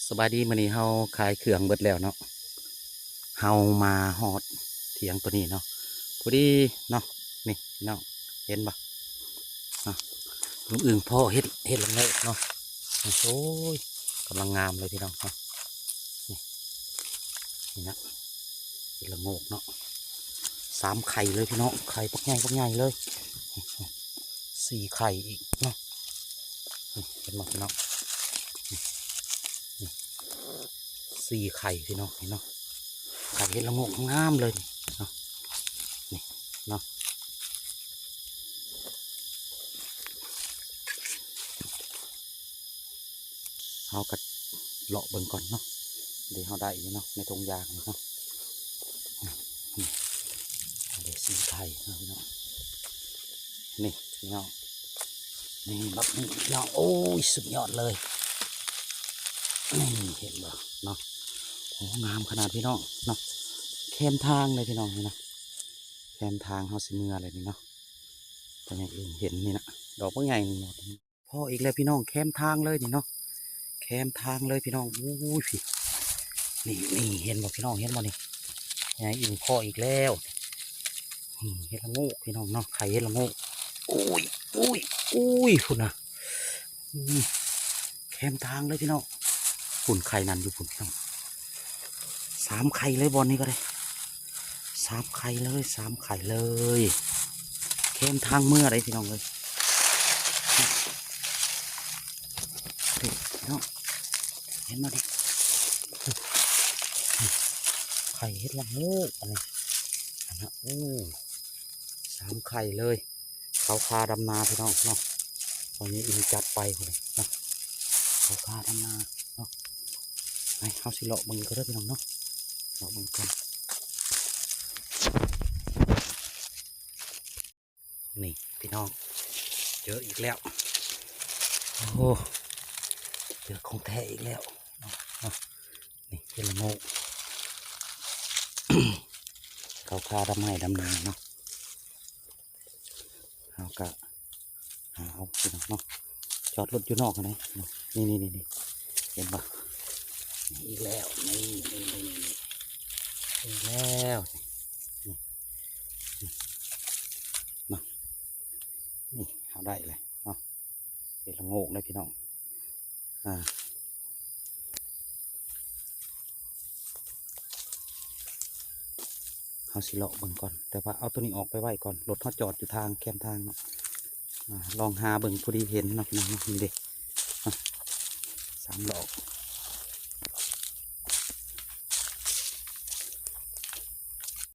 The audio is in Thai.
สบายดีมื้อนี้เฮาขายเครื่องเบิดแล้วเนาะเฮามาฮอดเถียงตัวนี้เนาะพอดีเนาะนี่พี่น้องเห็นปะเนาะลุงอึ่งพ่อเฮ็ดละเงกเนาะโอ้ยกำลังงามเลยพี่น้องเนาะนี่นี่นะเฮ็ดละโงกเนาะ3 ไข่เลยพี่น้องไข่ปักใหญ่เลย4 ไข่อีกเนาะนี่เห็นปะพี่น้อง4 ไข่พี่น้องเนาะไข่เห็ดละโงกงามเลยเนาะนี่เนาะเอากัดเลาะเบิ่งก่อนเนาะเดี๋ยวเขาได้เนาะในทงยางเนาะเดี๋ยว4 ไข่เนาะพี่น้องนี่พี่น้องนี่แบบนี้พี่น้องโอ้ยสุดยอดเลยนี่เห็นบ่เนาะโอ้งามขนาดพี่น้องเนาะแคมทางเลยพี่น้องนี่นะแคมทางเขาสิเมื่ออะไรนี่เนาะแต่อย่างอื่นเห็นนี่นะดอกว่าไงนี่หมดพ่ออีกแล้วพี่น้องแคมทางเลยนี่เนาะแคมทางเลยพี่น้องโอ้ยพี่นี่เห็นบ่พี่น้องเห็นบ่นี่ไงอื่นพ่ออีกแล้วเห็ดละโงกพี่น้องเนาะไข่เห็ดละโงกอุ้ยพุ่นนะแคมทางเลยพี่น้องพุ่นไข่นั่นอยู่พุ่นพี่น้อง3 ไข่เลยบอลนี้ก็ได้3 ไข่เลย3 ไข่เลยแคมทางเมื่อไรพี่น้องเลยพี่น้องเห็นมาดิไข่เห็ดละโงกอันนี้นะโอ้3 ไข่เลยเขาคาดำนาพี่น้องเนาะตอนนี้อินจัดไปเลยเนาะเขาคาดำนาเนาะไอ้เขาสิเลาะมึงก็ได้พี่น้องเนาะเลาะมึงกันนี่พี่น้องเจออีกแล้วโอ้เจอของแท้อีกแล้วเนาะนี่เห็ดละโงก เขาคาดำไม้ดำนาเนาะเขาก็หาเอาพี่น้องเนาะจอดรถอยู่นอกกันนะนี่เห็นปะนี่อีกแล้วนี่อีกแล้วนี่มานี่เอาได้เลยเนาะเห็ดละโงกเลยพี่น้องเอาสิเลาะเบิ่งก่อนแต่ว่าเอาตัวนี้ออกไปไว้ก่อนรถเขาจอดอยู่ทางแคมทางเนาะลองหาเบิ่งพอดีเห็นเนาะพี่น้องนี่เด็ก